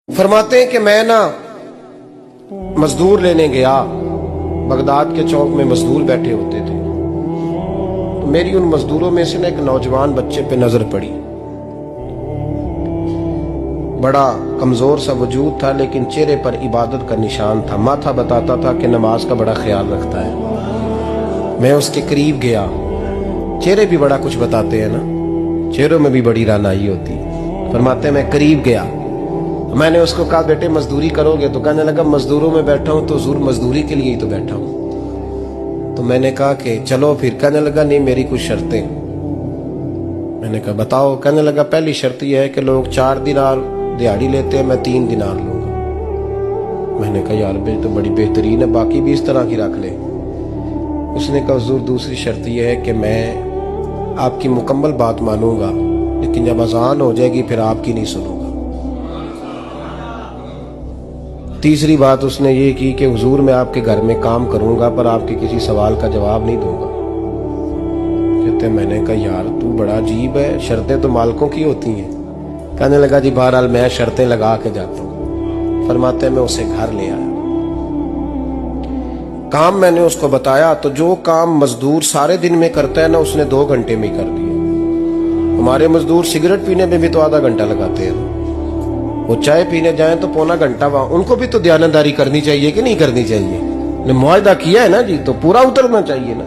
फरमाते हैं कि मैं ना मजदूर लेने गया, बगदाद के चौक में मजदूर बैठे होते थे, तो मेरी उन मजदूरों में से ना एक नौजवान बच्चे पे नजर पड़ी। बड़ा कमजोर सा वजूद था, लेकिन चेहरे पर इबादत का निशान था। माथा बताता था कि नमाज का बड़ा ख्याल रखता है। मैं उसके करीब गया। चेहरे भी बड़ा कुछ बताते हैं ना, चेहरों में भी बड़ी रानाई होती है। फरमाते मैं करीब गया, मैंने उसको कहा बेटे मजदूरी करोगे? तो कहने लगा मजदूरों में बैठा हूं तो हुजूर मजदूरी के लिए ही तो बैठा हूं। तो मैंने कहा कि चलो फिर। कहने लगा नहीं, मेरी कुछ शर्तें। मैंने कहा बताओ? कहने लगा पहली शर्त यह है कि लोग 4 दिनार दिहाड़ी लेते हैं, मैं 3 दिनार लूंगा। मैंने कहा यार बे तो बड़ी बेहतरीन है, बाकी भी इस तरह की रख ले। उसने कहा हुजूर दूसरी शर्त यह है कि मैं आपकी मुकम्मल बात मानूंगा, लेकिन जब अजान हो जाएगी फिर आपकी नहीं सुनूंगा। तीसरी बात उसने ये की कि हुजूर मैं आपके घर में काम करूंगा पर आपके किसी सवाल का जवाब नहीं दूंगा। कहते मैंने कहा यार तू बड़ा अजीब है, शर्तें तो मालिकों की होती हैं। कहने लगा जी बहरहाल मैं शर्तें लगा के जाता हूं। फरमाते मैं उसे घर ले आया, काम मैंने उसको बताया, तो जो काम मजदूर सारे दिन में करता है ना उसने 2 घंटे में ही कर दिया। हमारे मजदूर सिगरेट पीने में भी तो आधा घंटा लगाते हैं, वो चाय पीने जाए तो पौना घंटा वहां। उनको भी तो दयानतदारी करनी चाहिए कि नहीं करनी चाहिए? ने मुआहदा किया है ना जी, तो पूरा उतरना चाहिए ना।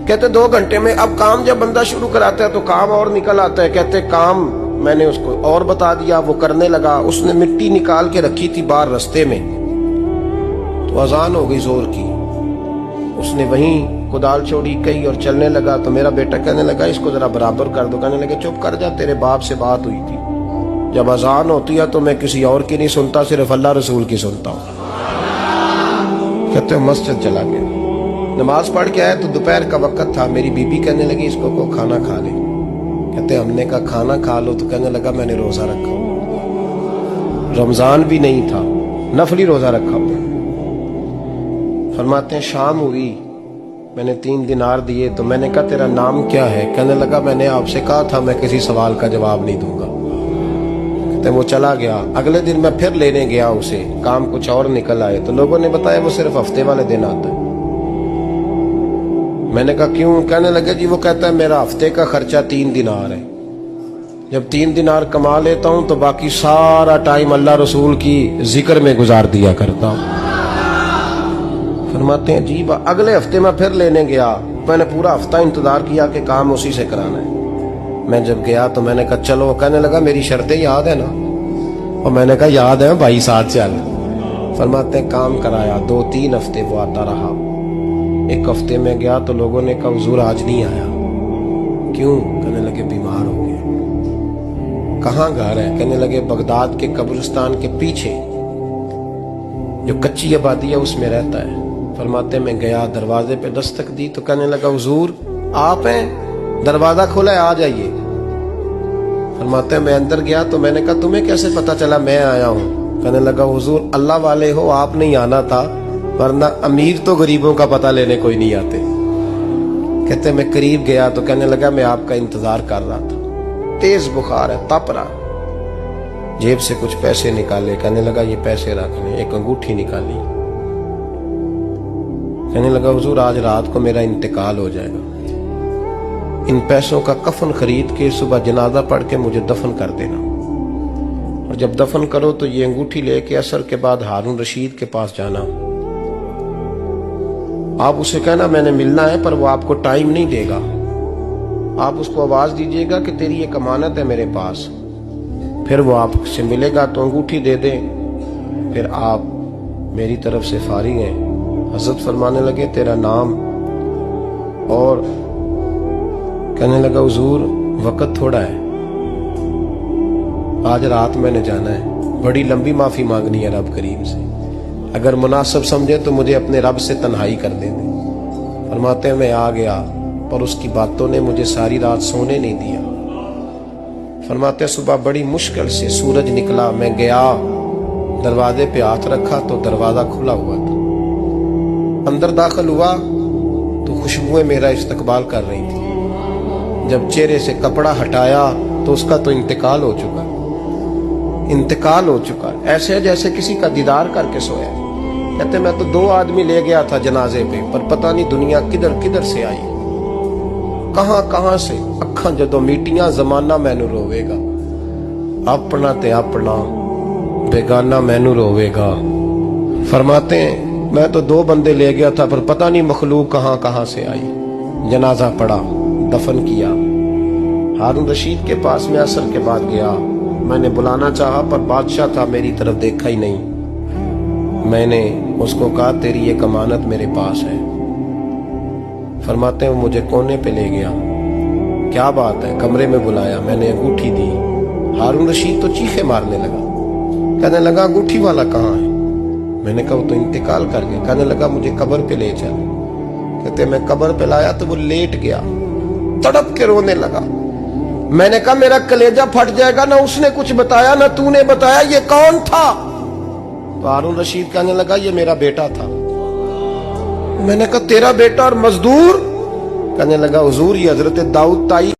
कहते 2 घंटे में। अब काम जब बंदा शुरू कराता है तो काम और निकल आता है। कहते काम मैंने उसको और बता दिया, वो करने लगा। उसने मिट्टी निकाल के रखी थी बाहर रास्ते में, तो अजान हो गई जोर की। उसने वहीं कुदाल छोड़ी कही और चलने लगा। तो मेरा बेटा कहने लगा इसको जरा बराबर कर दो। कहने लगे चुप कर जा, तेरे बाप से बात हुई थी, जब अजान होती है तो मैं किसी और की नहीं सुनता, सिर्फ अल्लाह रसूल की सुनता हूँ। कहते हो मस्जिद चला गया, नमाज पढ़ के आया तो दोपहर का वक्त था। मेरी बीबी कहने लगी इसको को खाना खा ले। कहते हमने कहा खाना खा लो, तो कहने लगा मैंने रोजा रखा, रमजान भी नहीं था, नफली रोजा रखा हुआ। फरमाते हैं शाम हुई, मैंने 3 दिनार दिए, तो मैंने कहा तेरा नाम क्या है? कहने लगा मैंने आपसे कहा था मैं किसी सवाल का जवाब नहीं दूंगा। कहते वो चला गया। अगले दिन मैं फिर लेने गया उसे, काम कुछ और निकल आए, तो लोगों ने बताया वो सिर्फ हफ्ते वाले दिन आता है। मैंने कहा क्यों? कहने लगे जी वो कहता है मेरा हफ्ते का खर्चा 3 दिनार है, जब 3 दिनार कमा लेता हूं तो बाकी सारा टाइम अल्लाह रसूल की जिक्र में गुजार दिया करता हूं। फरमाते हैं जी अगले हफ्ते मैं फिर लेने गया, मैंने पूरा हफ्ता इंतजार किया कि काम उसी से कराना है। मैं जब गया तो मैंने कहा चलो। कहने लगा मेरी शर्तें याद है ना? और मैंने कहा याद है भाई, साथ चल। फरमाते हैं काम कराया, 2-3 हफ्ते वो आता रहा। 1 हफ्ते में गया तो लोगों ने कहा हुजूर आज नहीं आया। क्यों? कहने लगे बीमार हो गए। कहाँ घर है? कहने लगे बगदाद के कब्रिस्तान के पीछे जो कच्ची आबादी है उसमें रहता है। फरमाते मैं गया, दरवाजे पे दस्तक दी तो कहने लगा हुजूर आप हैं? दरवाजा खोला है, आ जाइए। फरमाते मैं अंदर गया तो मैंने कहा तुम्हें कैसे पता चला मैं आया हूँ? कहने लगा हुजूर अल्लाह वाले हो, आप नहीं आना था, वरना अमीर तो गरीबों का पता लेने कोई नहीं आते। कहते मैं करीब गया तो कहने लगा मैं आपका इंतजार कर रहा था, तेज बुखार है, तप रहा। जेब से कुछ पैसे निकाले, कहने लगा ये पैसे रख लें। एक अंगूठी निकाली, कहने लगा हुजूर आज रात को मेरा इंतकाल हो जाएगा, इन पैसों का कफन खरीद के सुबह जनाजा पढ़ के मुझे दफन कर देना, और जब दफन करो तो ये अंगूठी लेके असर के बाद हारून रशीद के पास जाना। आप उसे कहना मैंने मिलना है पर वो आपको टाइम नहीं देगा। आप उसको आवाज दीजिएगा कि तेरी एक अमानत है मेरे पास, फिर वो आपसे मिलेगा तो अंगूठी दे दे, फिर आप मेरी तरफ से फारिग हैं। हजरत फरमाने लगे तेरा नाम? और कहने लगा हुजूर वक्त थोड़ा है, आज रात मैंने जाना है, बड़ी लंबी माफी मांगनी है रब करीम से, अगर मुनासिब समझे तो मुझे अपने रब से तन्हाई कर दे। फरमाते मैं आ गया पर उसकी बातों ने मुझे सारी रात सोने नहीं दिया। फरमाते सुबह बड़ी मुश्किल से सूरज निकला, मैं गया दरवाजे पे हाथ रखा तो दरवाजा खुला हुआ था। अंदर दाखिल हुआ तो खुशबुएं मेरा इस्तकबाल कर रही थी। जब चेहरे से कपड़ा हटाया तो उसका तो इंतकाल हो चुका। इंतकाल हो चुका है, ऐसे है जैसे किसी का दीदार करके सोया। कहते मैं तो 2 आदमी ले गया था जनाजे पे, पर पता नहीं दुनिया किधर किधर से आई, कहां कहां से। अखां जदों मीटियां जमाना मैनू रोवेगा, अपना ते अपना बेगाना मैनू रोवेगा। फरमाते हैं मैं तो 2 बंदे ले गया था, पर पता नहीं मखलूक कहां कहां से आई। जनाजा पड़ा, दफन किया। हारून रशीद के पास में असर के बाद गया, मैंने बुलाना चाहा पर बादशाह था, मेरी तरफ देखा ही नहीं। मैंने उसको कहा तेरी एक अमानत मेरे पास है। फरमाते हैं वो मुझे कोने पे ले गया, क्या बात है, कमरे में बुलाया, मैंने अंगूठी दी। हारून रशीद तो चीखे मारने लगा, कहने लगा अंगूठी वाला कहाँ है? मैंने कहा वो तो इंतकाल कर गया। कहने लगा मुझे कब्र पे ले चल। कहते मैं कब्र पे लाया तो वो लेट गया, तड़प के रोने लगा। मैंने कहा मेरा कलेजा फट जाएगा, ना उसने कुछ बताया ना तूने बताया, ये कौन था? तो हारून रशीद कहने लगा ये मेरा बेटा था। मैंने कहा तेरा बेटा और मजदूर? कहने लगा हुजूर ये हजरत दाऊद ताई